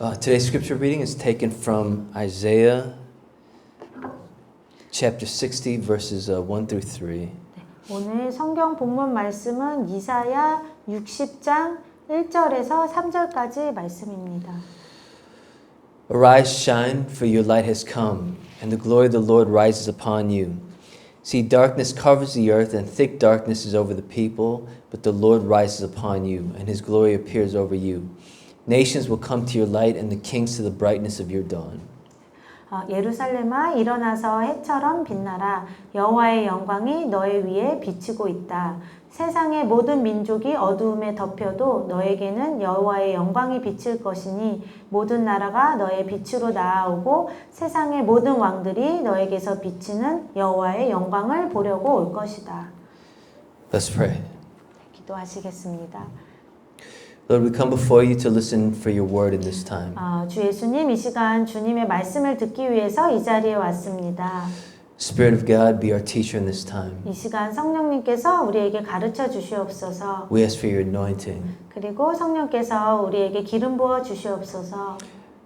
Today's scripture reading is taken from Isaiah chapter 60 verses 1 through 3. 오늘 성경 본문 말씀은 이사야 60장 1절에서 3절까지 말씀입니다. Arise, shine, for your light has come, and the glory of the Lord rises upon you. See, darkness covers the earth, and thick darkness is over the people, but the Lord rises upon you, and his glory appears over you. Nations will come to your light, and the kings to the brightness of your dawn. 예루살렘아 일어나서 해처럼 빛나라. 여호와의 영광이 너의 위에 비치고 있다. 세상의 모든 민족이 어두움에 덮여도 너에게는 여호와의 영광이 비칠 것이니 모든 나라가 너의 빛으로 나아오고 세상의 모든 왕들이 너에게서 비치는 여호와의 영광을 보려고 올 것이다. Let's pray. 기도하시겠습니다. Lord, we come before you to listen for your word in this time. 주 예수님, 이 시간 주님의 말씀을 듣기 위해서 이 자리에 왔습니다. Spirit of God, be our teacher in this time. 이 시간 성령님께서 우리에게 가르쳐 주시옵소서. We ask for your anointing. 그리고 성령께서 우리에게 기름 부어 주시옵소서.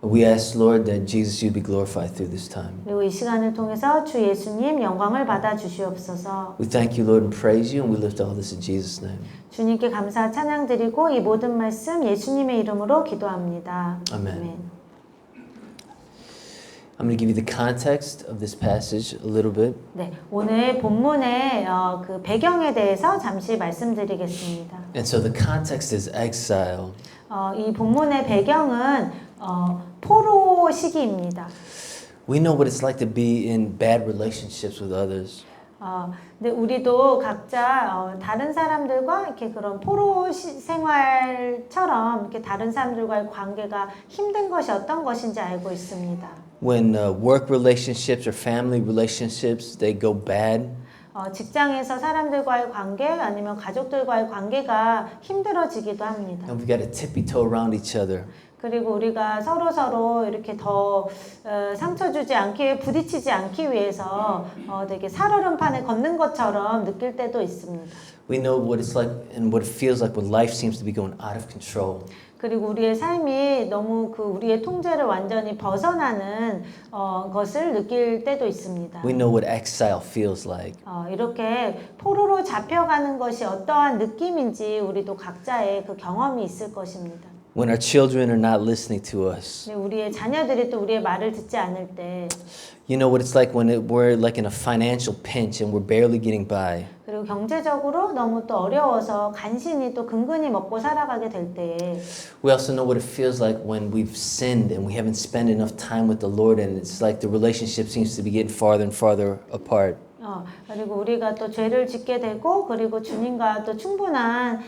We ask, Lord, that Jesus, you be glorified through this time. 그리고 이 시간을 통해서 주 예수님 영광을 받아 주시옵소서. We thank you, Lord, and praise you, and we lift all this in Jesus' name. 주님께 감사 찬양 드리고 이 모든 말씀 예수님의 이름으로 기도합니다. Amen. I'm going to give you the context of this passage a little bit. 네, 오늘 본문의 그 배경에 대해서 잠시 말씀드리겠습니다. And so the context is exile. 이 본문의 배경은 포로 시기입니다. We know what it's like to be in bad relationships with others. 근데 우리도 각자 다른 사람들과 이렇게 그런 포로 생활처럼 이렇게 다른 사람들과의 관계가 힘든 것이 어떤 것인지 알고 있습니다. When work relationships or family relationships, they go bad. 직장에서 사람들과의 관계 아니면 가족들과의 관계가 힘들어지기도 합니다. And we got to tippy-toe around each other. 그리고 우리가 서로 이렇게 더 상처 주지 않게 부딪히지 않기 위해서 되게 살얼음판에 걷는 것처럼 느낄 때도 있습니다. We know what it's like and what it feels like when life seems to be going out of control. 그리고 우리의 삶이 너무 그 우리의 통제를 완전히 벗어나는 것을 느낄 때도 있습니다. We know what exile feels like. 이렇게 포로로 잡혀가는 것이 어떠한 느낌인지 우리도 각자의 그 경험이 있을 것입니다. When our children are not listening to us. 우리의 자녀들이 또 우리의 말을 듣지 않을 때. You know what it's like when we're like in a financial pinch and we're barely getting by. 그리고 경제적으로 너무 또 어려워서 간신히 또 근근히 먹고 살아가게 될 때에. We also know what it feels like when we've sinned and we haven't spent enough time with the Lord and it's like the relationship seems to be getting farther and farther apart. 그리고 우리가 또 죄를 짓게 되고 그리고 주님과 또 충분한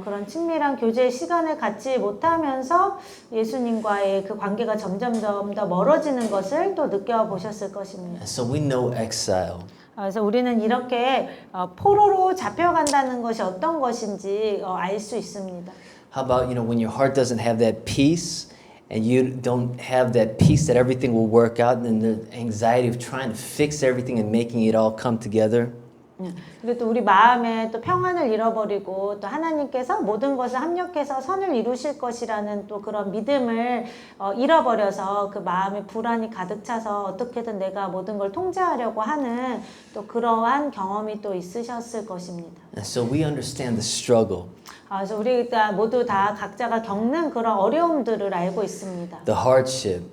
그런 친밀한 교제의 시간을 갖지 못하면서 예수님과의 그 관계가 점점 더 멀어지는 것을 또 느껴보셨을 것입니다. And so we know exile. 그래서 우리는 이렇게 포로로 잡혀간다는 것이 어떤 것인지 알 수 있습니다. How about, when your heart doesn't have that peace and you don't have that peace that everything will work out and the anxiety of trying to fix everything and making it all come together? 그리고 또 우리 마음에 또 평안을 잃어버리고 또 하나님께서 모든 것을 합력해서 선을 이루실 것이라는 또 그런 믿음을 잃어버려서 그 마음에 불안이 가득 차서 어떻게든 내가 모든 걸 통제하려고 하는 또 그러한 경험이 또 있으셨을 것입니다. And so we understand the struggle. 그래서 우리가 모두 다 각자가 겪는 그런 어려움들을 알고 있습니다. The hardship.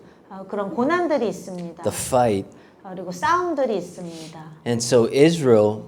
그런 고난들이 있습니다. The fight. 그리고 싸움들이 있습니다. And so Israel,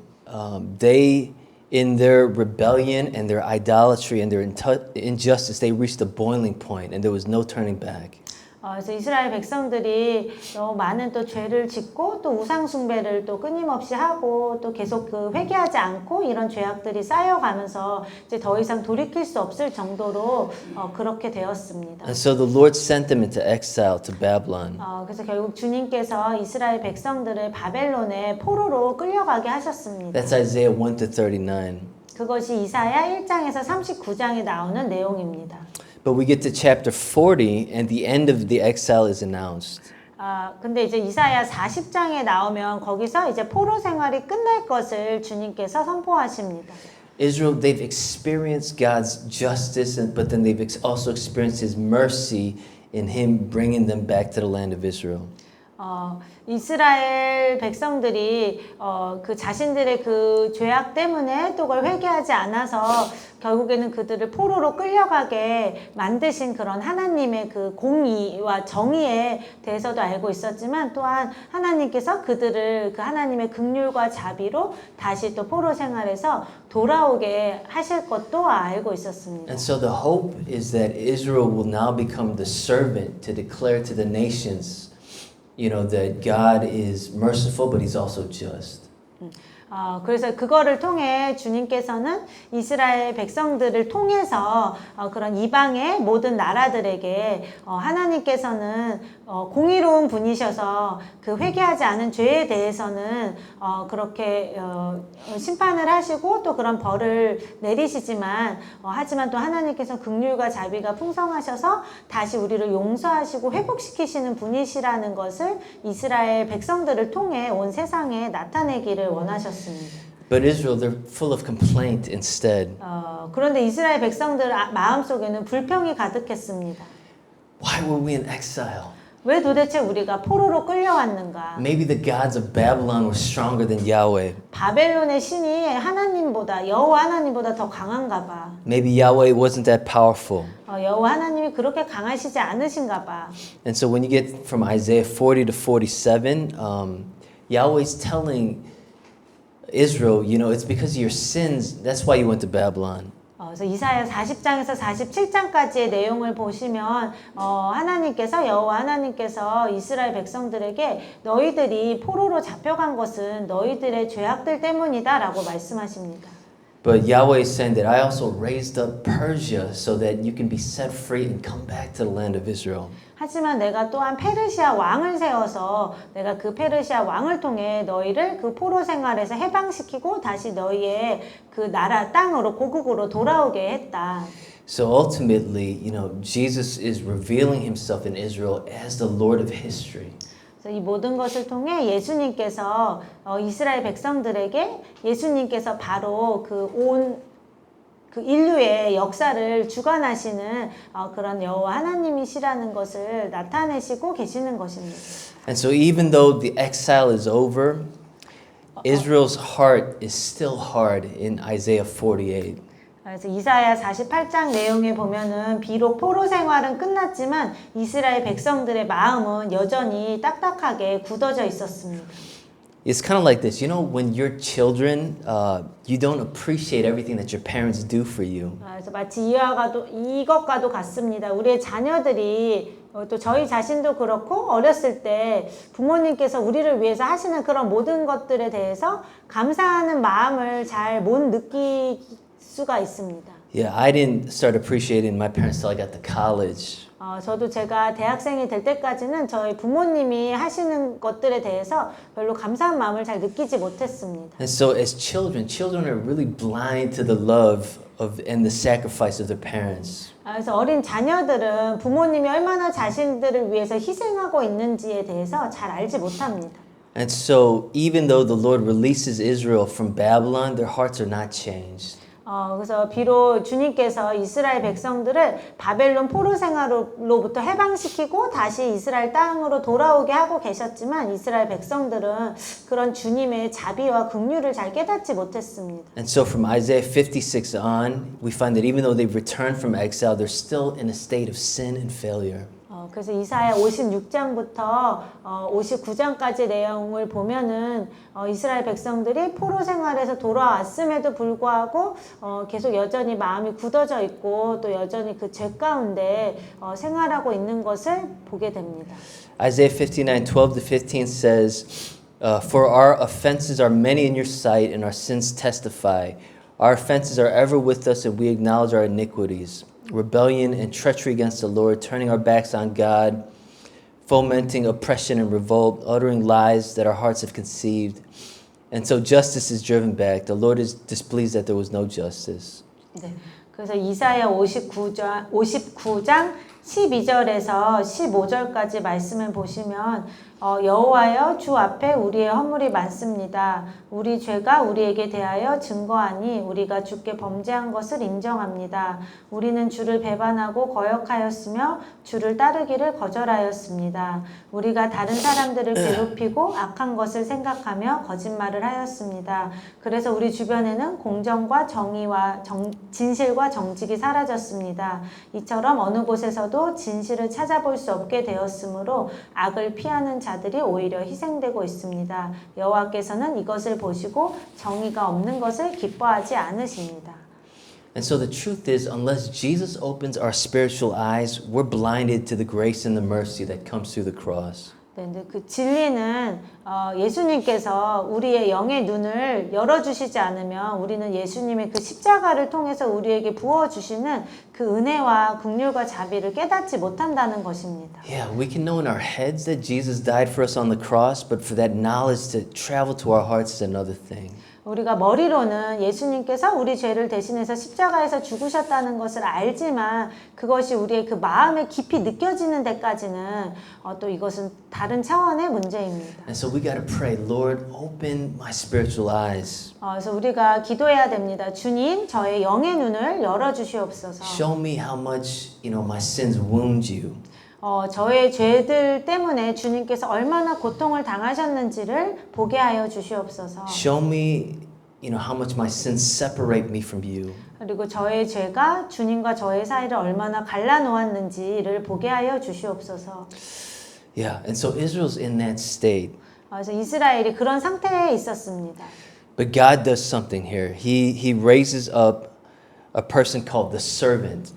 they, in their rebellion and their idolatry and their injustice, they reached a boiling point and there was no turning back. 그래서 이스라엘 백성들이 너무 많은 또 죄를 짓고 또 우상 숭배를 또 끊임없이 하고 또 계속 그 회개하지 않고 이런 죄악들이 쌓여가면서 이제 더 이상 돌이킬 수 없을 정도로 그렇게 되었습니다. And so the Lord sent them into exile to Babylon. 그래서 결국 주님께서 이스라엘 백성들을 바벨론에 포로로 끌려가게 하셨습니다. That's Isaiah 1 to 39. 그것이 이사야 1장에서 39장에 나오는 내용입니다. But we get to chapter 40 and the end of the exile is announced. 근데 이제 이사야 40장에 나오면 거기서 이제 포로 생활이 끝날 것을 주님께서 선포하십니다. Israel, they've experienced God's justice, but then they've also experienced His mercy in Him bringing them back to the land of Israel. 이스라엘 백성들이 그 자신들의 그 죄악 때문에 또 그걸 회개하지 않아서 결국에는 그들을 포로로 끌려가게 만드신 그런 하나님의 그 공의와 정의에 대해서도 알고 있었지만 또한 하나님께서 그들을 그 하나님의 긍휼과 자비로 다시 또 포로 생활에서 돌아오게 하실 것도 알고 있었습니다. And so the hope is that Israel will now become the servant to declare to the nations, that God is merciful, but He's also just. 그래서 그거를 통해 주님께서는 이스라엘 백성들을 통해서 그런 이방의 모든 나라들에게 하나님께서는 공의로운 분이셔서 그 회개하지 않은 죄에 대해서는 그렇게 심판을 하시고 또 그런 벌을 내리시지만 하지만 또 하나님께서 긍휼과 자비가 풍성하셔서 다시 우리를 용서하시고 회복시키시는 분이시라는 것을 이스라엘 백성들을 통해 온 세상에 나타내기를 원하셨습니다. But Israel, they're full of complaint instead. 그런데 이스라엘 백성들 마음속에는 불평이 가득했습니다. Why were we in exile? 왜 도대체 우리가 포로로 끌려왔는가? Maybe the gods of Babylon were stronger than Yahweh. 바벨론의 신이 하나님보다 여호와 하나님보다 더 강한가 봐. Maybe Yahweh wasn't that powerful. 여호와 하나님이 그렇게 강하시지 않으신가 봐. And so when you get from Isaiah 40 to 47, Yahweh's telling Israel, it's because of your sins. That's why you went to Babylon. 그래서 이사야 40장에서 47장까지의 내용을 보시면 하나님께서 여호와 하나님께서 이스라엘 백성들에게 너희들이 포로로 잡혀간 것은 너희들의 죄악들 때문이다라고 말씀하십니다. But Yahweh is saying that I also raised up Persia so that you can be set free and come back to the land of Israel. 하지만 내가 또한 페르시아 왕을 세워서 내가 그 페르시아 왕을 통해 너희를 그 포로 생활에서 해방시키고 다시 너희의 그 나라 땅으로 고국으로 돌아오게 했다. So ultimately, Jesus is revealing himself in Israel as the Lord of history. 그래서 이 모든 것을 통해 예수님께서 이스라엘 백성들에게 예수님께서 바로 그 인류의 역사를 주관하시는 그런 여호와 하나님이시라는 것을 나타내시고 계시는 것입니다. And so even though the exile is over, Israel's heart is still hard in Isaiah 48. 그래서 이사야 48장 내용에 보면은 비록 포로 생활은 끝났지만 이스라엘 백성들의 마음은 여전히 딱딱하게 굳어져 있었습니다. It's kind of like this, when your children, you don't appreciate everything that your parents do for you. 그래서 마치 이것과도 같습니다. 우리의 자녀들이 또 저희 자신도 그렇고 어렸을 때 부모님께서 우리를 위해서 하시는 그런 모든 것들에 대해서 감사하는 마음을 잘 못 느낄 수가 있습니다. Yeah, I didn't start appreciating my parents till I got to college. 저도 제가 대학생이 될 때까지는 저희 부모님이 하시는 것들에 대해서 별로 감사한 마음을 잘 느끼지 못했습니다. And so as children are really blind to the love and the sacrifice of their parents. 그래서 어린 자녀들은 부모님이 얼마나 자신들을 위해서 희생하고 있는지에 대해서 잘 알지 못합니다. And so even though the Lord releases Israel from Babylon, their hearts are not changed. 그래서 비록 주님께서 이스라엘 백성들을 바벨론 포로 생활로부터 해방시키고 다시 이스라엘 땅으로 돌아오게 하고 계셨지만 이스라엘 백성들은 그런 주님의 자비와 긍휼을 잘 깨닫지 못했습니다. And so from Isaiah 56 on, we find that even though they've returned from exile, they're still in a state of sin and failure. 그래서 이사야 56장부터 59장까지 내용을 보면은 이스라엘 백성들이 포로 생활에서 돌아왔음에도 불구하고 계속 여전히 마음이 굳어져 있고 또 여전히 그 죄 가운데 생활하고 있는 것을 보게 됩니다. Isaiah 59:12 to 15 says, For our offenses are many in your sight and our sins testify. Our offenses are ever with us and we acknowledge our iniquities. Rebellion and treachery against the Lord, turning our backs on God, fomenting oppression and revolt, uttering lies that our hearts have conceived. And so justice is driven back. The Lord is displeased that there was no justice. 네. 그래서 이사야 59장 12절에서 15절까지 말씀을 보시면 여호와여 주 앞에 우리의 허물이 많습니다. 우리 죄가 우리에게 대하여 증거하니 우리가 주께 범죄한 것을 인정합니다. 우리는 주를 배반하고 거역하였으며 주를 따르기를 거절하였습니다. 우리가 다른 사람들을 괴롭히고 악한 것을 생각하며 거짓말을 하였습니다. 그래서 우리 주변에는 공정과 정의와 진실과 정직이 사라졌습니다. 이처럼 어느 곳에서도 진실을 찾아볼 수 없게 되었으므로 악을 피하는 자들이 오히려 희생되고 있습니다. 여호와께서는 이것을 보시고 정의가 없는 것을 기뻐하지 않으십니다. And so the truth is, unless Jesus opens our spiritual eyes, we're blinded to the grace and the mercy that comes through the cross. 네, 근데 그 진리는 예수님께서 우리의 영의 눈을 열어주시지 않으면 우리는 예수님의 그 십자가를 통해서 우리에게 부어주시는 그 은혜와 긍휼과 자비를 깨닫지 못한다는 것입니다. Yeah, we can know in our heads that Jesus died for us on the cross, but for that knowledge to travel to our hearts is another thing. 우리가 머리로는 예수님께서 우리 죄를 대신해서 십자가에서 죽으셨다는 것을 알지만 그것이 우리의 그 마음에 깊이 느껴지는 데까지는 또 이것은 다른 차원의 문제입니다. And so we got to pray, Lord, open my spiritual eyes. 그래서 우리가 기도해야 됩니다. 주님, 저의 영의 눈을 열어주시옵소서. Show me how much, my sins wound you. 저의 죄들 때문에 주님께서 얼마나 고통을 당하셨는지를 보게 하여 주시옵소서. Show me, how much my sins separate me from you. 그리고 저의 죄가 주님과 저의 사이를 얼마나 갈라놓았는지를 보게 하여 주시옵소서. Yeah, and so Israel's in that state. 그래서 이스라엘이 그런 상태에 있었습니다. But God does something here. He raises up a person called the servant.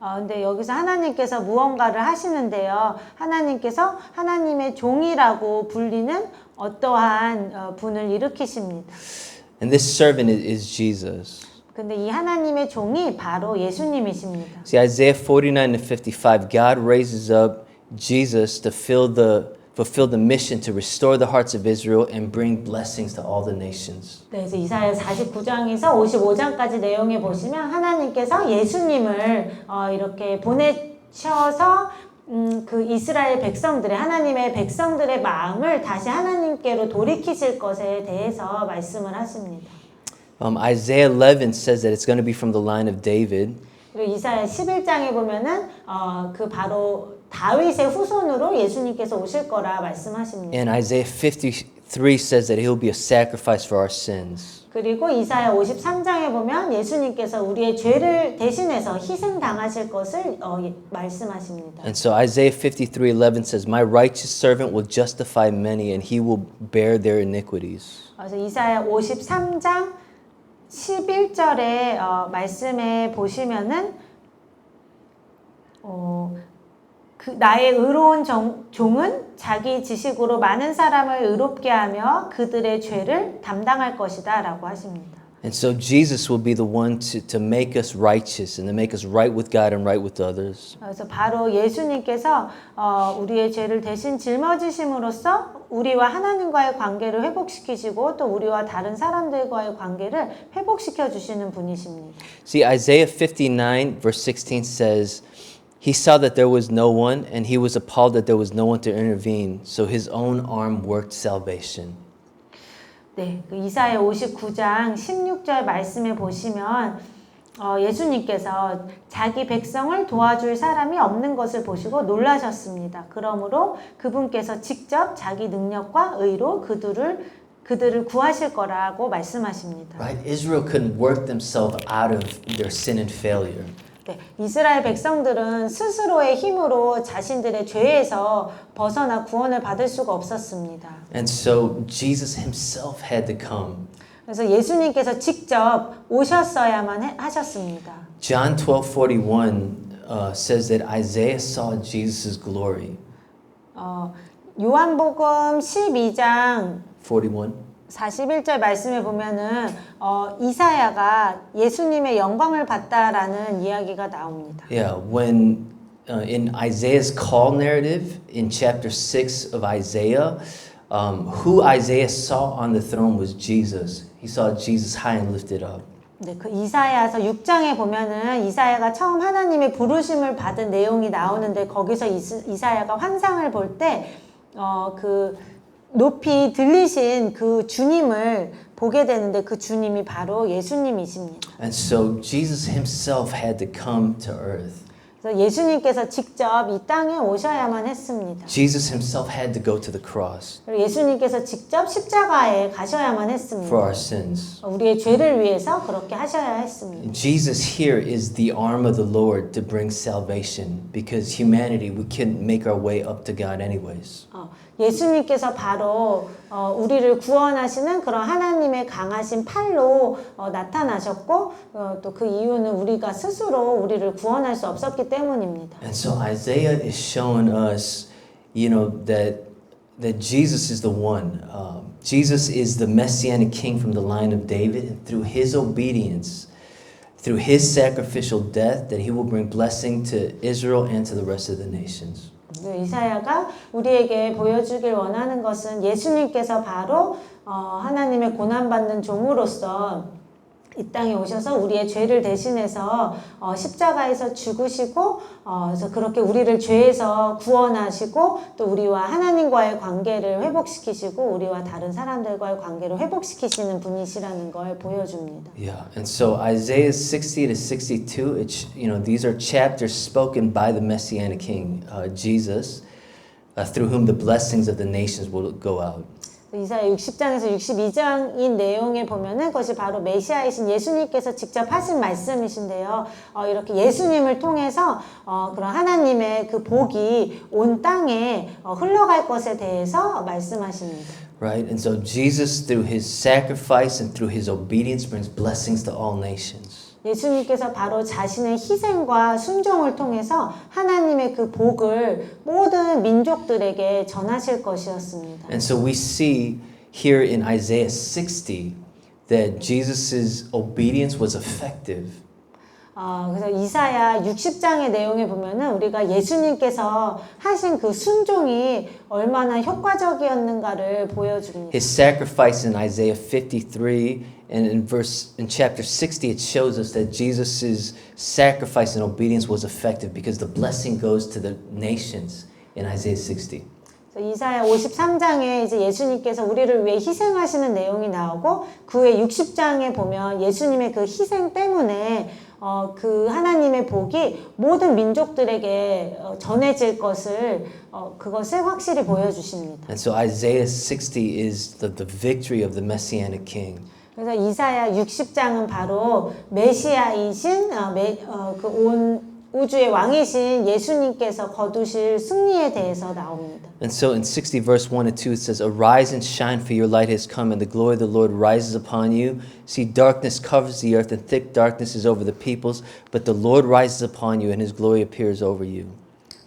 근데 여기서 하나님께서 무언가를 하시는데요. 하나님께서 하나님의 종이라고 불리는 어떠한 분을 일으키십니다. And this servant is Jesus. 근데 이 하나님의 종이 바로 예수님이십니다. See, Isaiah 49 to 55, God raises up Jesus to fulfill the mission to restore the hearts of Israel and bring blessings to all the nations. 네, 그래서 이사야 49장에서 55장까지 내용에 보시면 하나님께서 예수님을 이렇게 보내셔서 그 이스라엘 백성들의 하나님의 백성들의 마음을 다시 하나님께로 돌이키실 것에 대해서 말씀을 하십니다. Isaiah 11 says that it's going to be from the line of David. 그리고 이사야 11장에 보면은 그 바로 다윗의 후손으로 예수님께서 오실 거라 말씀하십니다. And Isaiah 53 says that he'll be a sacrifice for our sins. 그리고 이사야 53장에 보면 예수님께서 우리의 죄를 대신해서 희생당하실 것을 말씀하십니다. And so Isaiah 53:11 says, "My righteous servant will justify many, and he will bear their iniquities." 그래서 이사야 53장 11절의 말씀에 보시면은 그 나의 의로운 종은 자기 지식으로 많은 사람을 의롭게 하며 그들의 죄를 담당할 것이다 라고 하십니다. And so Jesus will be the one to make us righteous and to make us right with God and right with others. 그래서 바로 예수님께서 우리의 죄를 대신 짊어지심으로써 우리와 하나님과의 관계를 회복시키시고 또 우리와 다른 사람들과의 관계를 회복시켜 주시는 분이십니다. See, Isaiah 59 verse 16 says, "He saw that there was no one, and he was appalled that there was no one to intervene. So his own arm worked salvation." 네, 그 이사야 59장 16절 말씀에 보시면 예수님께서 자기 백성을 도와줄 사람이 없는 것을 보시고 놀라셨습니다. 그러므로 그분께서 직접 자기 능력과 의로 그들을 구하실 거라고 말씀하십니다. Right? Israel couldn't work themselves out of their sin and failure. 네, 이스라엘 백성들은 스스로의 힘으로 자신들의 죄에서 벗어나 구원을 받을 수가 없었습니다. And so Jesus himself had to come. 그래서 예수님께서 직접 오셨어야만 하셨습니다. John 12:41 says that Isaiah saw Jesus' glory. 요한복음 12장 41. 41절 말씀에 보면은 이사야가 예수님의 영광을 봤다라는 이야기가 나옵니다. Yeah, when in Isaiah's call narrative in chapter 6 of Isaiah, who Isaiah saw on the throne was Jesus. He saw Jesus high and lifted up. 네, 그 이사야서 6장에 보면은 이사야가 처음 하나님의 부르심을 받은 내용이 나오는데 거기서 이사야가 환상을 볼 때 그 높이 들리신 그 주님을 보게 되는데 그 주님이 바로 예수님이십니다. And so Jesus himself had to come to earth. 그래서 예수님께서 직접 이 땅에 오셔야만 했습니다. Jesus himself had to go to the cross 그리고 예수님께서 직접 십자가에 가셔야만 했습니다. for our sins. 우리의 죄를 위해서 그렇게 하셔야 했습니다. Jesus here is the arm of the Lord to bring salvation because humanity, we couldn't make our way up to God anyways. 예수님께서 바로 우리를 구원하시는 그런 하나님의 강하신 팔로 나타나셨고 또 그 이유는 우리가 스스로 우리를 구원할 수 없었기 때문입니다. And so Isaiah is showing us, that Jesus is the one. Jesus is the messianic king from the line of David, and through his obedience, through his sacrificial death, that he will bring blessing to Israel and to the rest of the nations. 이사야가 우리에게 보여주길 원하는 것은 예수님께서 바로 하나님의 고난받는 종으로서 이 땅에 오셔서 우리의 죄를 대신해서 십자가에서 죽으시고 그래서 그렇게 우리를 죄에서 구원하시고 또 우리와 하나님과의 관계를 회복시키시고 우리와 다른 사람들과의 관계를 회복시키시는 분이시라는 걸 보여줍니다. Yeah, and so Isaiah 60 to 62, these are chapters spoken by the Messianic King, Jesus, through whom the blessings of the nations will go out. 이사야 60장에서 62장인 내용에 보면은 그것이 바로 메시아이신 예수님께서 직접 하신 말씀이신데요. 이렇게 예수님을 통해서 그런 하나님의 그 복이 온 땅에 흘러갈 것에 대해서 말씀하십니다. Right, and so Jesus, through his sacrifice and through his obedience, brings blessings to all nations. 예수님께서 바로 자신의 희생과 순종을 통해서 하나님의 그 복을 모든 민족들에게 전하실 것이었습니다. And so we see here in Isaiah 60 that Jesus' obedience was effective. 그래서 이사야 60장의 내용에 보면은 우리가 예수님께서 하신 그 순종이 얼마나 효과적이었는가를 보여줍니다. His sacrifice in Isaiah 53 and in chapter 60 it shows us that Jesus' sacrifice and obedience was effective because the blessing goes to the nations in Isaiah 60. 이사야 53장에 이제 예수님께서 우리를 위해 희생하시는 내용이 나오고 그의 60장에 보면 예수님의 그 희생 때문에 그 하나님의 복이 모든 민족들에게 전해질 것을 그것을 확실히 보여주십니다. And so Isaiah 60 is the victory of the Messianic King. 그래서 이사야 60장은 바로 메시아이신 그 온 우주의 왕이신 예수님께서 거두실 승리에 대해서 나옵니다. And so in 60 verse 1 and 2 it says, Arise and shine, for your light has come, and the glory of the Lord rises upon you. See, darkness covers the earth, and thick darkness is over the peoples, but the Lord rises upon you, and his glory appears over you.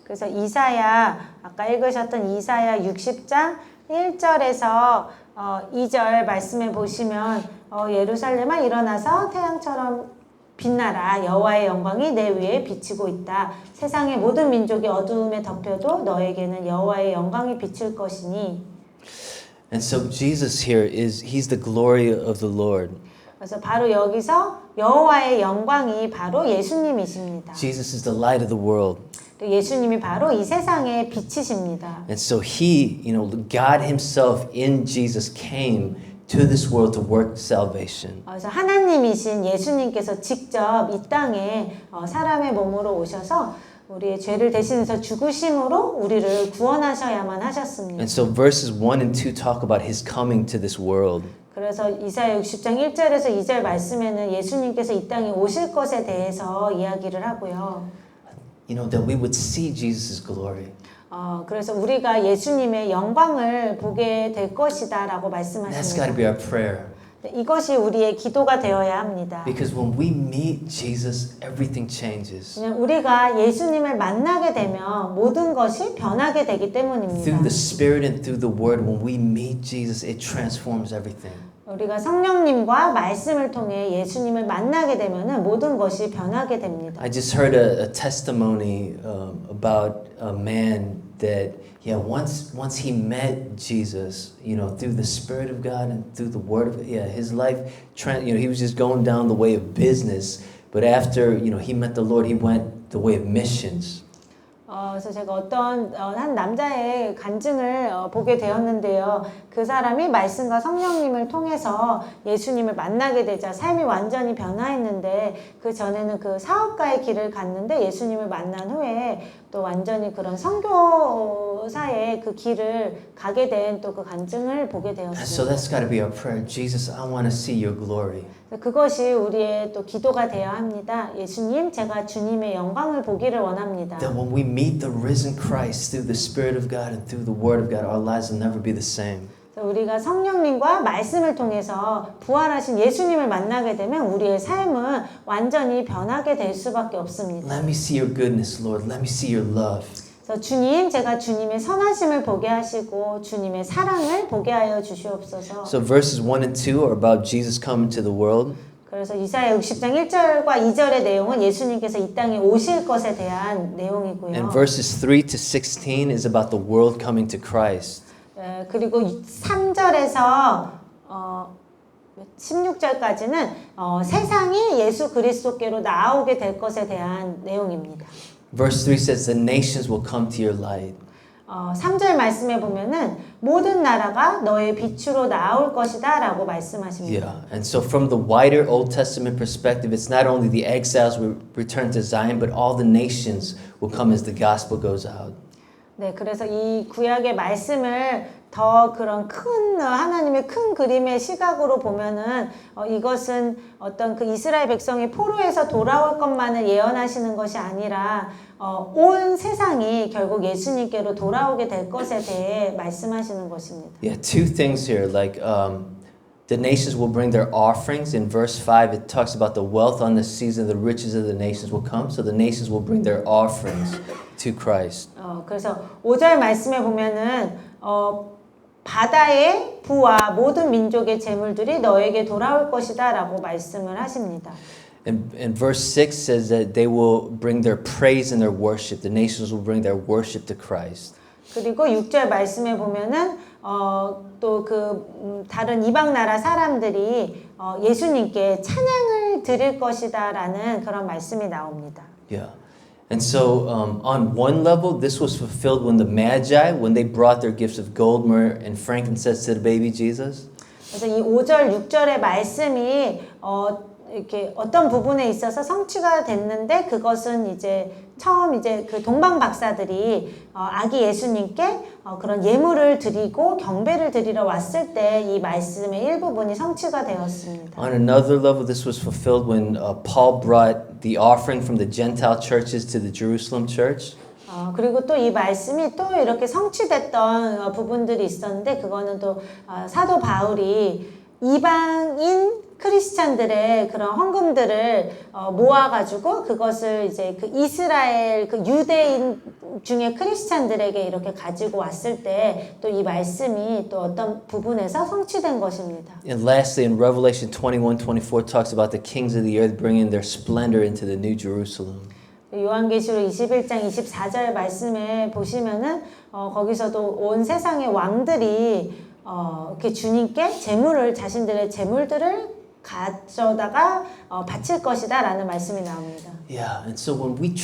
그래서 아까 읽으셨던 이사야 60장 1절에서 2절 말씀에 보시면 예루살렘아 일어나서 태양처럼 빛나라. 여호와의 영광이 내 위에 비치고 있다. 세상의 모든 민족이 어두움에 덮여도 너에게는 여호와의 영광이 비칠 것이니. And so Jesus here he's the glory of the Lord. 그래서 바로 여기서 여호와의 영광이 바로 예수님이십니다. Jesus is the light of the world. 예수님이 바로 이 세상의 빛이십니다. And so God himself in Jesus came to this world to work salvation. 그래서 하나님이신 예수님께서 직접 이 땅에 사람의 몸으로 오셔서 우리의 죄를 대신해서 죽으심으로 우리를 구원하셔야만 하셨습니다. And so verses 1 and 2 talk about his coming to this world. 그래서 이사야 60장 1절에서 2절 말씀에는 예수님께서 이 땅에 오실 것에 대해서 이야기를 하고요. That we would see Jesus' glory. 그래서 우리가 예수님의 영광을 보게 될 것이다라고 말씀하십니다. That's got to be our prayer. 이것이 우리의 기도가 되어야 합니다. Because when we meet Jesus, everything changes. 그냥 우리가 예수님을 만나게 되면 모든 것이 변하게 되기 때문입니다. Through the Spirit and through the Word, when we meet Jesus, it transforms everything. 우리가 성령님과 말씀을 통해 예수님을 만나게 되면은 모든 것이 변하게 됩니다. I just heard a testimony about a man that once he met Jesus, through the Spirit of God and through the Word of his life, he was just going down the way of business, but after he met the Lord, he went the way of missions. 그래서 제가 어떤 한 남자의 간증을 보게 되었는데요. 그 사람이 말씀과 성령님을 통해서 예수님을 만나게 되자 삶이 완전히 변화했는데 그 전에는 그 사업가의 길을 갔는데 예수님을 만난 후에 또 완전히 그런 선교사의 그 길을 가게 된 또 그 간증을 보게 So 되었습니다. that's got to be our prayer. Jesus, I want to see your glory. 그것이 우리의 또 기도가 되어야 합니다. 예수님, 제가 주님의 영광을 보기를 원합니다. That when we meet the risen Christ through the Spirit of God and through the Word of God, our lives will never be the same. 우리가 성령님과 말씀을 통해서 부활하신 예수님을 만나게 되면 우리의 삶은 완전히 변하게 될 수밖에 없습니다. Let me see your goodness, Lord. Let me see your love. 그래서 주님, 제가 주님의 선하심을 보게 하시고 주님의 사랑을 보게 하여 주시옵소서. So verses 1 and 2 are about Jesus coming to the world. 그래서 이사야 60장 1절과 2절의 내용은 예수님께서 이 땅에 오실 것에 대한 내용이고요. And verses 3 to 16 is about the world coming to Christ. 그리고 3절에서 16절까지는 세상이 예수 그리스도께로 나아오게 될 것에 대한 내용입니다. Verse 3 says the nations will come to your light. 3절 말씀에 보면은 모든 나라가 너의 빛으로 나올 것이다 라고 말씀하십니다. Yeah, and so from the wider Old Testament perspective, it's not only the exiles will return to Zion, but all the nations will come as the gospel goes out. 네, 그래서 이 구약의 말씀을 더 그런 큰 하나님의 큰 그림의 시각으로 보면은 이것은 어떤 그 이스라엘 백성이 포로에서 돌아올 것만을 예언하시는 것이 아니라 온 세상이 결국 예수님께로 돌아오게 될 것에 대해 말씀하시는 것입니다. Yeah, two things here. Like the nations will bring their offerings. In verse 5, it talks about the wealth on the seas and the riches of the nations will come. So the nations will bring their offerings to Christ. 그래서 5절 말씀에 보면은 바다의 부와 모든 민족의 재물들이 너에게 돌아올 것이다 라고 말씀을 하십니다. And verse 6 says that they will bring their praise and their worship. The nations will bring their worship to Christ. 그리고 6절 말씀에 보면은 또 그 다른 이방 나라 사람들이 예수님께 찬양을 드릴 것이다라는 그런 말씀이 나옵니다. Yeah. And so on one level, this was fulfilled when the Magi, when they brought their gifts of gold, myrrh, and frankincense to the baby Jesus. 그래서 이 5절, 6절의 말씀이 이렇게 어떤 부분에 있어서 성취가 됐는데 그것은 이제 처음 이제 그 동방 박사들이 아기 예수님께 그런 예물을 드리고 경배를 드리러 왔을 때 이 말씀의 일부분이 성취가 되었습니다. On another level, this was fulfilled when Paul brought the offering from the Gentile churches to the Jerusalem church. 그리고 또 이 말씀이 또 이렇게 성취됐던 부분들이 있었는데 그거는 또 사도 바울이 이방인 크리스찬들의 그런 헌금들을 모아가지고 그것을 이제 그 이스라엘 그 유대인 중에 크리스찬들에게 이렇게 가지고 왔을 때 또 이 말씀이 또 어떤 부분에서 성취된 것입니다. And lastly, in Revelation 21:24 talks about the kings of the earth bringing their splendor into the New Jerusalem. 요한계시록 21장 24절 말씀에 보시면은 거기서도 온 세상의 왕들이 이렇게 주님께 재물을 자신들의 재물들을 가져다가 바칠 것이다라는 말씀이 나옵니다. Yeah, and so when we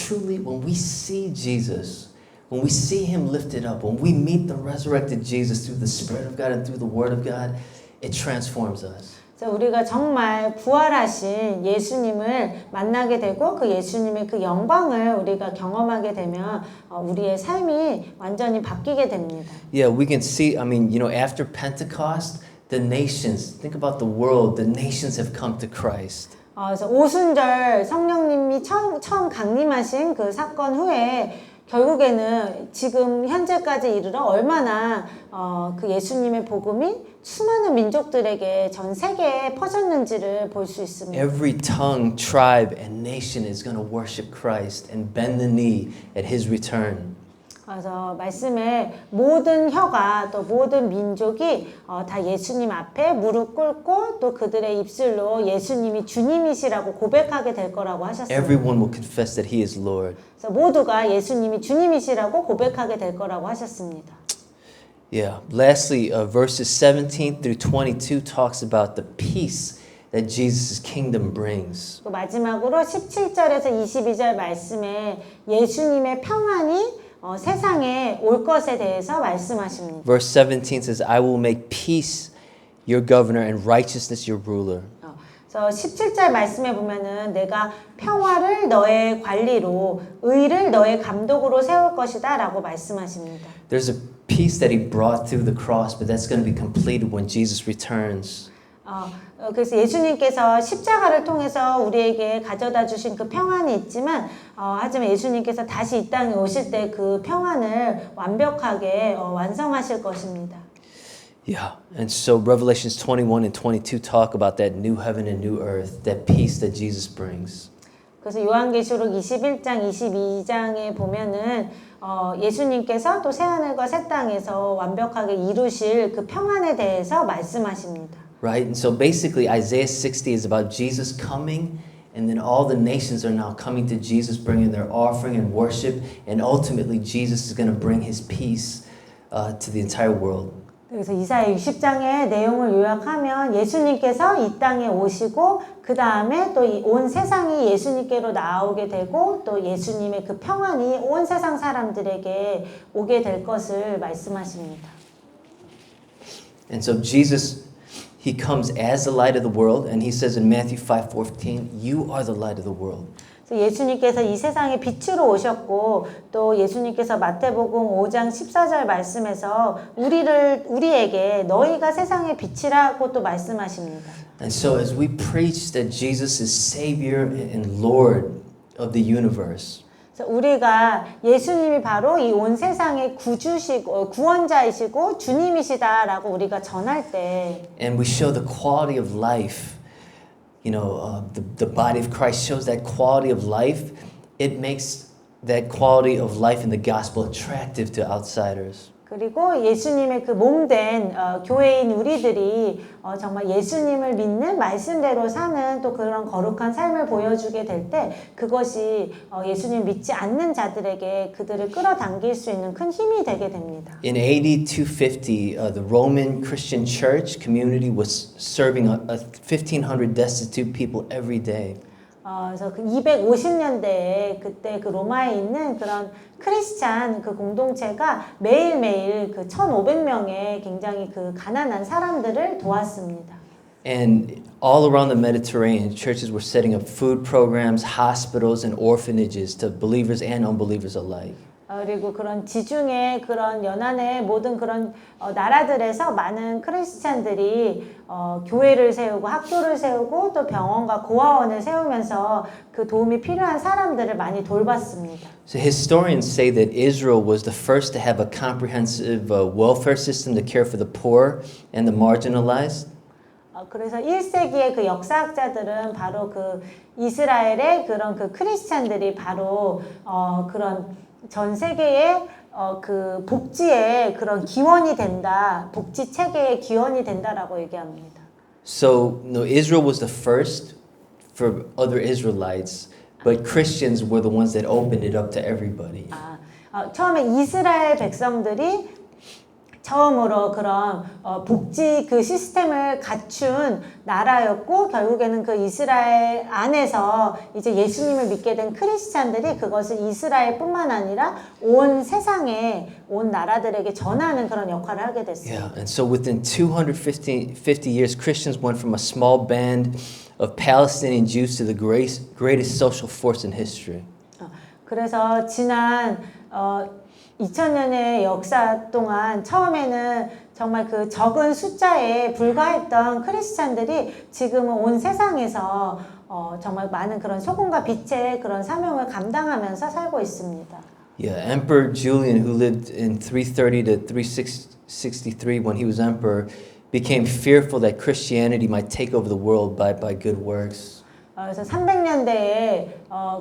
see Jesus, when we see him lifted up, when we meet the resurrected Jesus through the Spirit of God and through the Word of God, it transforms us. 그래서 우리가 정말 부활하신 예수님을 만나게 되고 그 예수님의 그 영광을 우리가 경험하게 되면 우리의 삶이 완전히 바뀌게 됩니다. Yeah, we can see, after Pentecost, the nations, think about the world, the nations have come to Christ. 그래서 오순절 성령님이 처음 강림하신 그 사건 후에 결국에는 지금 현재까지 이르러 얼마나 그 예수님의 복음이 수많은 민족들에게 전 세계에 퍼졌는지를 볼 수 있습니다. Every tongue, tribe, and nation is going to worship Christ and bend the knee at his return. 그래서 말씀에 모든 혀가 또 모든 민족이 다 예수님 앞에 무릎 꿇고 또 그들의 입술로 예수님이 주님이시라고 고백하게 될 거라고 하셨어요. Everyone will confess that He is Lord. 그래서 모두가 예수님이 주님이시라고 고백하게 될 거라고 하셨습니다. Yeah. Lastly, verses 17 through 22 talks about the peace that Jesus' kingdom brings. 또 마지막으로 17절에서 22절 말씀에 예수님의 평안이 세상에 올 것에 대해서 말씀하십니다. Verse 17 says, I will make peace your governor and righteousness your ruler. 그래서 17절 말씀에 보면은 내가 평화를 너의 관리로 의를 너의 감독으로 세울 것이다 라고 말씀하십니다. There's a peace that He brought through the cross, but that's going to be completed when Jesus returns. 그래서 예수님께서 십자가를 통해서 우리에게 가져다 주신 그 평안이 있지만 하지만 예수님께서 다시 이 땅에 오실 때 그 평안을 완벽하게 완성하실 것입니다. Yeah, and so Revelations 21 and 22 talk about that new heaven and new earth, that peace that Jesus brings. 그래서 요한계시록 21장, 22장에 보면은 예수님께서 또 새하늘과 새 땅에서 완벽하게 이루실 그 평안에 대해서 말씀하십니다. Right? And so basically Isaiah 60 is about Jesus coming, and then all the nations are now coming to Jesus, bringing their offering and worship, and ultimately Jesus is going to bring His peace to the entire world. 그래서 이사야 60장의 내용을 요약하면 예수님께서 이 땅에 오시고 그 다음에 또 온 세상이 예수님께로 나오게 되고 또 예수님의 그 평안이 온 세상 사람들에게 오게 될 것을 말씀하십니다. And so Jesus, He comes as the light of the world, and He says in Matthew 5:14, you are the light of the world. 예수님께서 이 세상에 빛으로 오셨고 또 예수님께서 마태복음 5장 14절 말씀에서 우리에게 너희가 세상의 빛이라고 또 말씀하십니다. And so as we preach that Jesus is Savior and Lord of the universe, 우리가 예수님이 바로 이 온 세상의 구원자이시고 주님이시다라고 우리가 전할 때 and we show the quality of life, the body of Christ shows that quality of life, it makes that quality of life in the gospel attractive to outsiders. 그리고 예수님의 그 몸된 교회인 우리들이 정말 예수님을 믿는 말씀대로 사는 또 그런 거룩한 삶을 보여주게 될 때 그것이 예수님 믿지 않는 자들에게 그들을 끌어당길 수 있는 큰 힘이 되게 됩니다. In AD 250, the Roman Christian church community was serving 1,500 destitute people every day. 그래서 그 250년대에 그때 그 로마에 있는 그런 크리스찬 그 공동체가 매일매일 그 1,500명의 굉장히 그 가난한 사람들을 도왔습니다. And all around the Mediterranean, churches were setting up food programs, hospitals, and orphanages to believers and unbelievers alike. 그리고 그런 지중해 그런 연안의 모든 그런 나라들에서 많은 크리스찬들이 교회를 세우고 학교를 세우고 또 병원과 고아원을 세우면서 그 도움이 필요한 사람들을 많이 돌봤습니다. So historians say that Israel was the first to have a comprehensive welfare system to care for the poor and the marginalized. 그래서 1세기의 그 역사학자들은 바로 그 이스라엘의 그런 그 크리스찬들이 바로 그런 전 세계의 그 복지의 그런 기원이 된다, 복지 체계의 기원이 된다라고 얘기합니다. So, Israel was the first for other Israelites, but Christians were the ones that opened it up to everybody. 처음에 이스라엘 백성들이 처음으로 그런 복지 그 시스템을 갖춘 나라였고 결국에는 그 이스라엘 안에서 이제 예수님을 믿게 된 크리스찬들이 그것을 이스라엘뿐만 아니라 온 세상에 온 나라들에게 전하는 그런 역할을 하게 됐어요. Yeah, and so within 250 years, Christians went from a small band of Palestinian Jews to the greatest social force in history. 그래서 지난 2000년의 역사 동안 처음에는 정말 그 적은 숫자에 불과했던 크리스찬들이 지금은 온 세상에서 정말 많은 그런 소금과 빛의 그런 사명을 감당하면서 살고 있습니다. Yeah, Emperor Julian, who lived in 330 to 363 when he was emperor, became fearful that Christianity might take over the world by good works. 그래서 300년대에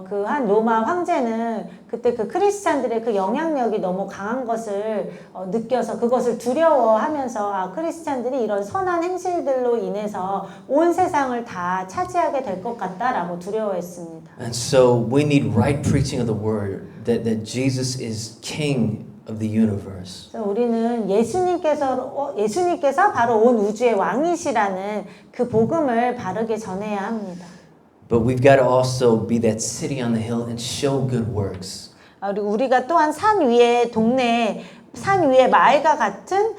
그 한 로마 황제는 그때 그 크리스찬들의 그 영향력이 너무 강한 것을 느껴서 그것을 두려워하면서 아, 크리스찬들이 이런 선한 행실들로 인해서 온 세상을 다 차지하게 될 것 같다라고 두려워했습니다. And so we need right preaching of the word that Jesus is king of the universe. 그래서 우리는 예수님께서 바로 온 우주의 왕이시라는 그 복음을 바르게 전해야 합니다. But we've got to also be that city on the hill and show good works. 우리가 또한 산 위의 동네, 산 위의 마을과 같은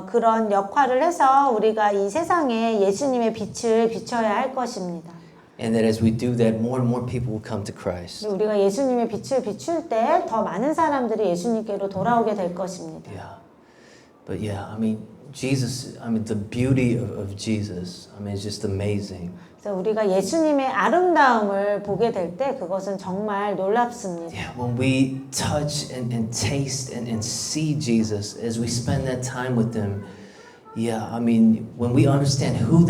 그런 역할을 해서 우리가 이 세상에 예수님의 빛을 비춰야 할 것입니다. And that as we do that, more and more people will come to Christ. 우리가 예수님의 빛을 비출 때 더 많은 사람들이 예수님께로 돌아오게 될 것입니다. Yeah. But yeah, I mean, the beauty of Jesus, I mean, it's just amazing. 그래서 우리가 예수님의 아름다움을 보게 될 때 그것은 정말 놀랍습니다. Yeah, when we touch and taste and see Jesus as we spend that time with Him, yeah, I mean, when we understand who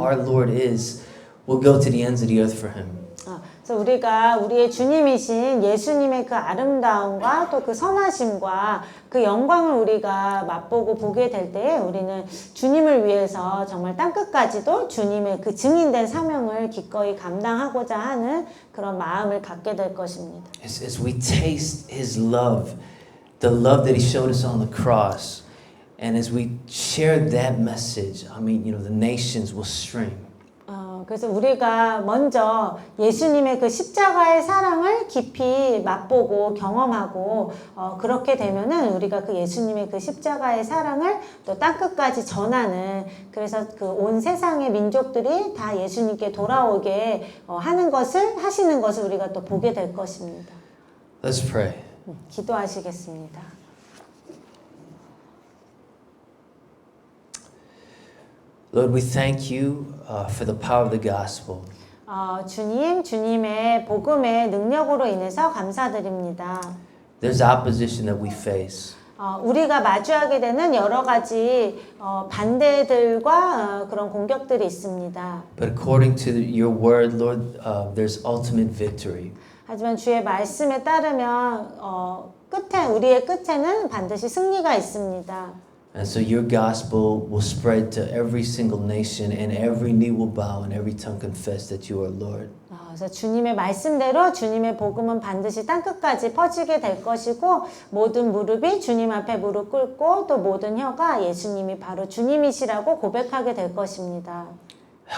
our Lord is, we'll go to the ends of the earth for Him. 그래서 우리가 우리의 주님이신 예수님의 그 아름다움과 또 그 선하심과 그 영광을 우리가 맛보고 보게 될 때에 우리는 주님을 위해서 정말 땅끝까지도 주님의 그 증인된 사명을 기꺼이 감당하고자 하는 그런 마음을 갖게 될 것입니다. As we taste His love, the love that He showed us on the cross, and as we share that message, I mean, the nations will stream. 그래서 우리가 먼저 예수님의 그 십자가의 사랑을 깊이 맛보고 경험하고 그렇게 되면은 우리가 그 예수님의 그 십자가의 사랑을 또 땅끝까지 전하는 그래서 그 온 세상의 민족들이 다 예수님께 돌아오게 하시는 것을 우리가 또 보게 될 것입니다. Let's pray. 기도하시겠습니다. Lord, we thank you for the power of the gospel. 주님의 복음의 능력으로 인해서 감사드립니다. There's opposition that we face. 우리가 마주하게 되는 여러 가지 반대들과 그런 공격들이 있습니다. But according to your word, Lord, there's ultimate victory. 하지만 주의 말씀에 따르면 우리의 끝에는 반드시 승리가 있습니다. And so your gospel will spread to every single nation, and every knee will bow and every tongue confess that you are Lord. 그래서 주님의 말씀대로 주님의 복음은 반드시 땅끝까지 퍼지게 될 것이고 모든 무릎이 주님 앞에 무릎 꿇고 또 모든 혀가 예수님이 바로 주님이시라고 고백하게 될 것입니다.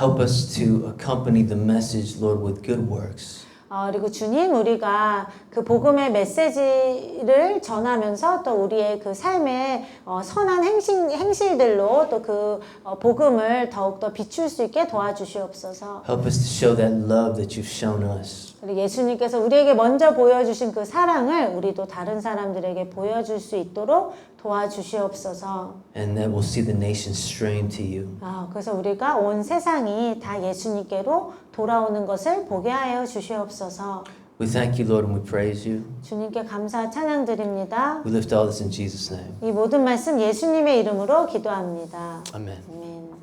Help us to accompany the message, Lord, with good works. 그리고 주님 우리가 그 복음의 메시지를 전하면서 또 우리의 그 삶의 선한 행실들로 또 그 복음을 더욱더 비출 수 있게 도와주시옵소서. Help us to show that love that you've shown us. 그리고 예수님께서 우리에게 먼저 보여주신 그 사랑을 우리도 다른 사람들에게 보여줄 수 있도록 도와주시옵소서. And that we'll see the nations stream to you. 그래서 우리가 온 세상이 다 예수님께로 돌아오는 것을 보게 하여 주시옵소서. We thank you, Lord, and we praise you. 주님께 감사 찬양 드립니다. We lift all this in Jesus' name. 이 모든 말씀 예수님의 이름으로 기도합니다. Amen. 아멘.